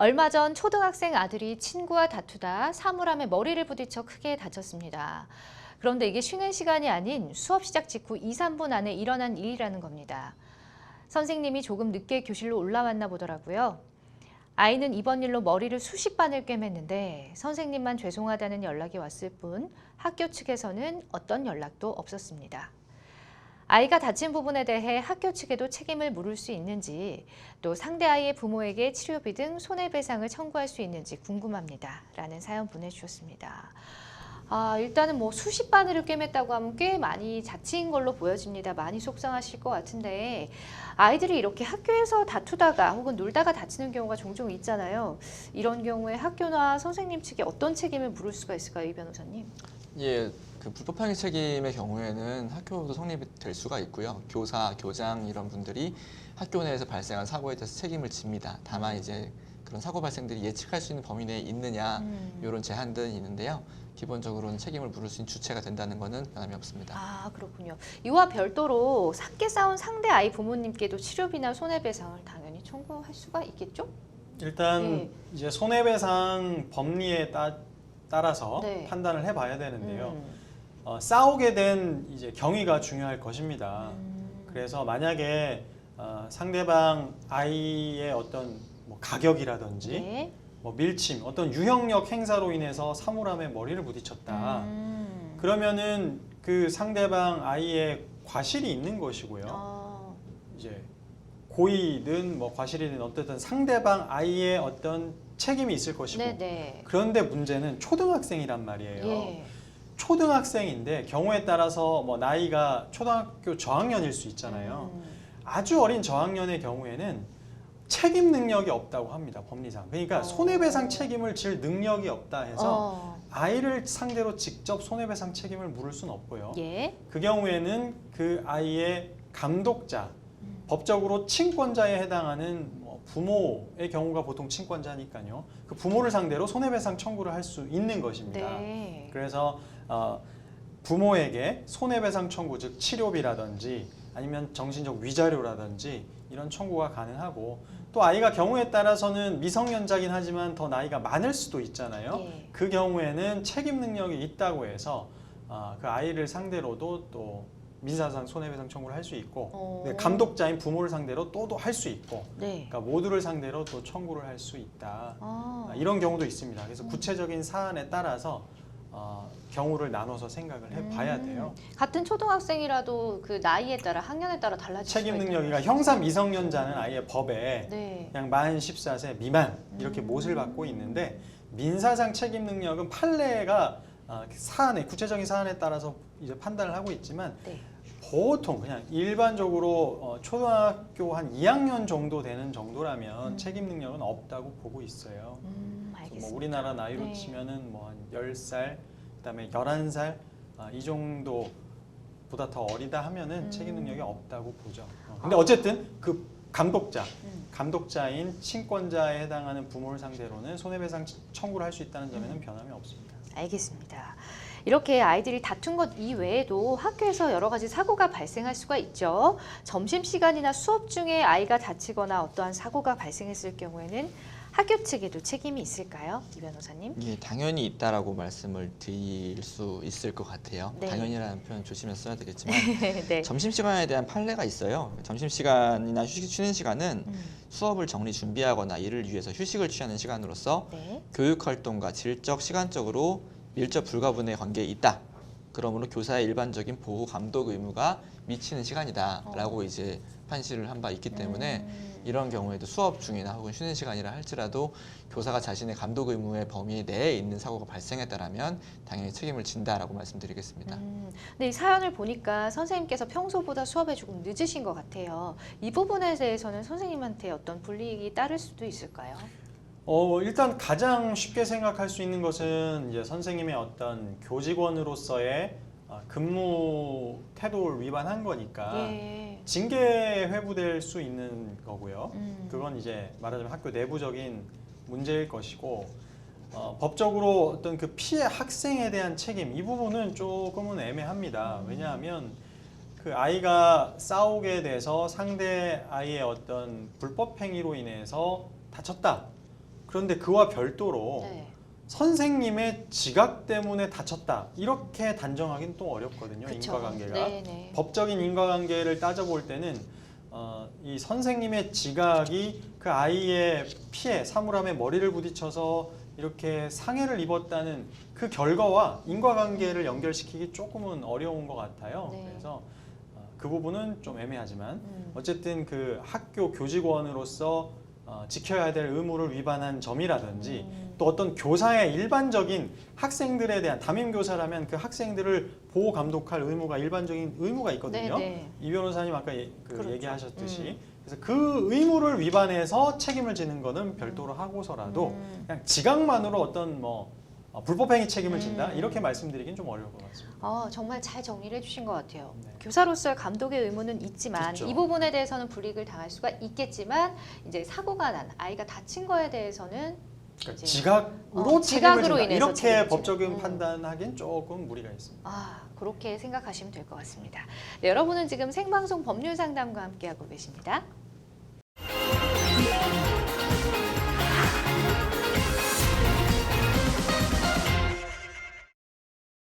얼마 전 초등학생 아들이 친구와 다투다 사물함에 머리를 부딪혀 크게 다쳤습니다. 그런데 이게 쉬는 시간이 아닌 수업 시작 직후 2, 3분 안에 일어난 일이라는 겁니다. 선생님이 조금 늦게 교실로 올라왔나 보더라고요. 아이는 이번 일로 머리를 수십 반을 꿰맸는데 선생님만 죄송하다는 연락이 왔을 뿐 학교 측에서는 어떤 연락도 없었습니다. 아이가 다친 부분에 대해 학교 측에도 책임을 물을 수 있는지, 또 상대 아이의 부모에게 치료비 등 손해배상을 청구할 수 있는지 궁금합니다. 라는 사연 보내주셨습니다. 일단은 수십 바늘을 꿰맸다고 하면 꽤 많이 자치인 걸로 보여집니다. 많이 속상하실 것 같은데, 아이들이 이렇게 학교에서 다투다가 혹은 놀다가 다치는 경우가 종종 있잖아요. 이런 경우에 학교나 선생님 측에 어떤 책임을 물을 수가 있을까요, 이 변호사님? 예, 그 불법행위 책임의 경우에는 학교도 성립이 될 수가 있고요. 교사, 교장 이런 분들이 학교 내에서 발생한 사고에 대해서 책임을 집니다. 다만 이제 그런 사고 발생들이 예측할 수 있는 범위 내에 있느냐 이런 제한들은 있는데요. 기본적으로는 책임을 물을 수 있는 주체가 된다는 것은 변함이 없습니다. 그렇군요. 이와 별도로 함께 싸운 상대 아이 부모님께도 치료비나 손해배상을 당연히 청구할 수가 있겠죠? 일단 이제 손해배상 법리에 따라서 네. 판단을 해봐야 되는데요. 싸우게 된 이제 경위가 중요할 것입니다. 그래서 만약에 상대방 아이의 어떤 가격이라든지 네. 밀침, 어떤 유형력 행사로 인해서 사물함에 머리를 부딪혔다. 그러면은 그 상대방 아이의 과실이 있는 것이고요. 이제 고의든 과실이든 어쨌든 상대방 아이의 어떤 책임이 있을 것이고. 네네. 그런데 문제는 초등학생이란 말이에요. 예. 초등학생인데 경우에 따라서 나이가 초등학교 저학년일 수 있잖아요. 아주 어린 저학년의 경우에는 책임 능력이 없다고 합니다. 법리상. 그러니까 손해배상 책임을 질 능력이 없다 해서 아이를 상대로 직접 손해배상 책임을 물을 수는 없고요. 예. 그 경우에는 그 아이의 감독자, 법적으로 친권자에 해당하는 부모의 경우가 보통 친권자니까요. 그 부모를 상대로 손해배상 청구를 할 수 있는 것입니다. 네. 그래서 부모에게 손해배상 청구, 즉 치료비라든지 아니면 정신적 위자료라든지 이런 청구가 가능하고, 또 아이가 경우에 따라서는 미성년자긴 하지만 더 나이가 많을 수도 있잖아요. 예. 그 경우에는 책임 능력이 있다고 해서 그 아이를 상대로도 또 민사상 손해배상 청구를 할 수 있고, 감독자인 부모를 상대로 또도 할 수 있고, 네. 그러니까 모두를 상대로 또 청구를 할 수 있다. 이런 경우도 있습니다. 그래서 구체적인 사안에 따라서 경우를 나눠서 생각을 해봐야 돼요. 같은 초등학생이라도 그 나이에 따라 학년에 따라 달라질 수가 책임 있다는 능력이가 거죠. 형사 미성년자는 아예 법에 네. 그냥 만 14세 미만 이렇게 못을 받고 있는데, 민사상 책임 능력은 판례가 사안에 구체적인 사안에 따라서 이제 판단을 하고 있지만 네. 보통 그냥 일반적으로 초등학교 한 2학년 정도 되는 정도라면 책임 능력은 없다고 보고 있어요. 알겠습니다. 우리나라 나이로 네. 치면은 한 10살, 그다음에 11살 이 정도보다 더 어리다 하면은 책임 능력이 없다고 보죠. 근데 어쨌든 그 감독자인 친권자에 해당하는 부모를 상대로는 손해배상 청구를 할 수 있다는 점에는 변함이 없습니다. 알겠습니다. 이렇게 아이들이 다툰 것 이외에도 학교에서 여러 가지 사고가 발생할 수가 있죠. 점심시간이나 수업 중에 아이가 다치거나 어떠한 사고가 발생했을 경우에는 학교 측에도 책임이 있을까요? 이 변호사님? 예, 당연히 있다라고 말씀을 드릴 수 있을 것 같아요. 네. 당연히라는 표현 조심해서 써야 되겠지만 네. 점심시간에 대한 판례가 있어요. 점심시간이나 쉬는 시간은 수업을 정리 준비하거나 이를 위해서 휴식을 취하는 시간으로서 네. 교육활동과 질적, 시간적으로 밀접 불가분의 관계에 있다. 그러므로 교사의 일반적인 보호 감독 의무가 미치는 시간이다라고 이제 판시를 한 바 있기 때문에 이런 경우에도 수업 중이나 혹은 쉬는 시간이라 할지라도 교사가 자신의 감독 의무의 범위 내에 있는 사고가 발생했다라면 당연히 책임을 진다라고 말씀드리겠습니다. 근데 이 사연을 보니까 선생님께서 평소보다 수업에 조금 늦으신 것 같아요. 이 부분에 대해서는 선생님한테 어떤 불이익이 따를 수도 있을까요? 일단 가장 쉽게 생각할 수 있는 것은 이제 선생님의 어떤 교직원으로서의 근무 태도를 위반한 거니까 예. 징계 회부될 수 있는 거고요. 그건 이제 말하자면 학교 내부적인 문제일 것이고, 법적으로 어떤 그 피해 학생에 대한 책임, 이 부분은 조금은 애매합니다. 왜냐하면 그 아이가 싸우게 돼서 상대 아이의 어떤 불법 행위로 인해서 다쳤다. 그런데 그와 별도로 네. 선생님의 지각 때문에 다쳤다 이렇게 단정하기는 또 어렵거든요. 그쵸. 인과관계가. 네네. 법적인 인과관계를 따져볼 때는 이 선생님의 지각이 그 아이의 피해, 사물함에 머리를 부딪혀서 이렇게 상해를 입었다는 그 결과와 인과관계를 연결시키기 조금은 어려운 것 같아요. 네. 그래서 그 부분은 좀 애매하지만 음. 어쨌든 그 학교 교직원으로서 지켜야 될 의무를 위반한 점이라든지 또 어떤 교사의 일반적인 학생들에 대한 담임 교사라면 그 학생들을 보호 감독할 의무가 일반적인 의무가 있거든요. 네네. 이 변호사님 아까 그렇죠. 얘기하셨듯이 그래서 그 의무를 위반해서 책임을 지는 거는 별도로 하고서라도 그냥 지각만으로 어떤 불법행위 책임을 진다 이렇게 말씀드리긴 좀 어려울 것 같습니다. 정말 잘 정리를 해주신 것 같아요. 네. 교사로서의 감독의 의무는 있지만 있죠. 이 부분에 대해서는 불이익을 당할 수가 있겠지만 이제 사고가 난 아이가 다친 거에 대해서는 그러니까 이제 지각으로 책임을 지각으로 진다 인해서 이렇게 책임을 법적인 지는. 판단하기엔 조금 무리가 있습니다. 그렇게 생각하시면 될 것 같습니다. 네, 여러분은 지금 생방송 법률 상담과 함께하고 계십니다.